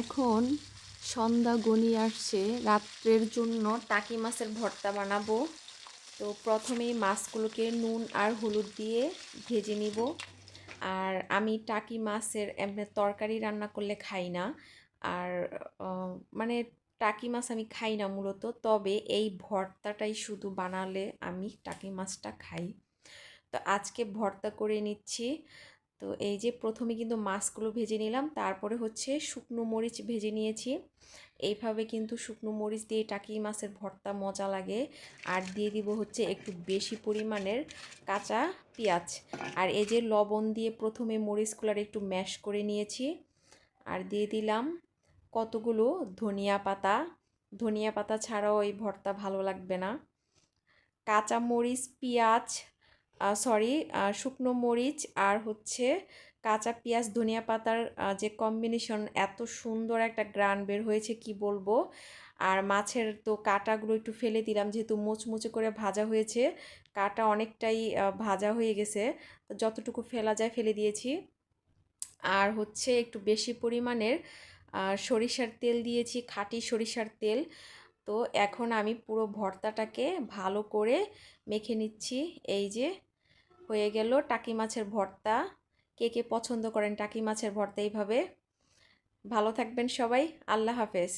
এখন সন্ধ্যা ঘনিয়ে আসছে, রাত্রের জন্য টাকি মাছের ভর্তা বানাবো। তো প্রথমেই মাছগুলোকে নুন আর হলুদ দিয়ে ভেজে নিব। আর আমি টাকি মাছের এমনি তরকারি রান্না করলে খাই না। আর মানে টাকি মাছ আমি খাই না মূলত, তবে এই ভর্তাটাই শুধু বানালে আমি টাকি মাছটা খাই। তো আজকে ভর্তা করে নিচ্ছি। তো এই যে প্রথমে কিন্তু মাছগুলো ভেজে নিলাম, তারপরে হচ্ছে শুকনো মরিচ ভেজে নিয়েছি। এইভাবে কিন্তু শুকনো মরিচ দিয়ে টাকি মাছের ভর্তা মজা লাগে। আর দিয়ে দিব হচ্ছে একটু বেশি পরিমাণের কাঁচা পেঁয়াজ। আর এই যে লবণ দিয়ে প্রথমে মরিচগুলোর একটু ম্যাশ করে নিয়েছি। আর দিয়ে দিলাম কতগুলো ধনিয়া পাতা। ধনিয়া পাতা ছাড়াও এই ভর্তা ভালো লাগবে না। কাঁচা মরিচ, পেঁয়াজ, সরি, শুকনো মরিচ আর হচ্ছে কাঁচা পেঁয়াজ, ধনিয়া পাতার যে কম্বিনেশন, এত সুন্দর একটা গ্রান বের হয়েছে কি বলবো। আর মাছের তো কাঁটাগুলো একটু ফেলে দিলাম, যেহেতু মুচমুচে করে ভাজা হয়েছে, কাঁটা অনেকটাই ভাজা হয়ে গেছে, তো যতটুকু ফেলা যায় ফেলে দিয়েছি। আর হচ্ছে একটু বেশি পরিমাণের সরিষার তেল দিয়েছি, খাঁটি সরিষার তেল। তো এখন আমি পুরো ভর্তাটাকে ভালো করে মেখে নিচ্ছি। এই যে হয়ে গেল টাকি মাছের ভর্তা। কে কে পছন্দ করেন টাকি মাছের ভর্তা এইভাবে? ভালো থাকবেন সবাই, আল্লাহ হাফেজ।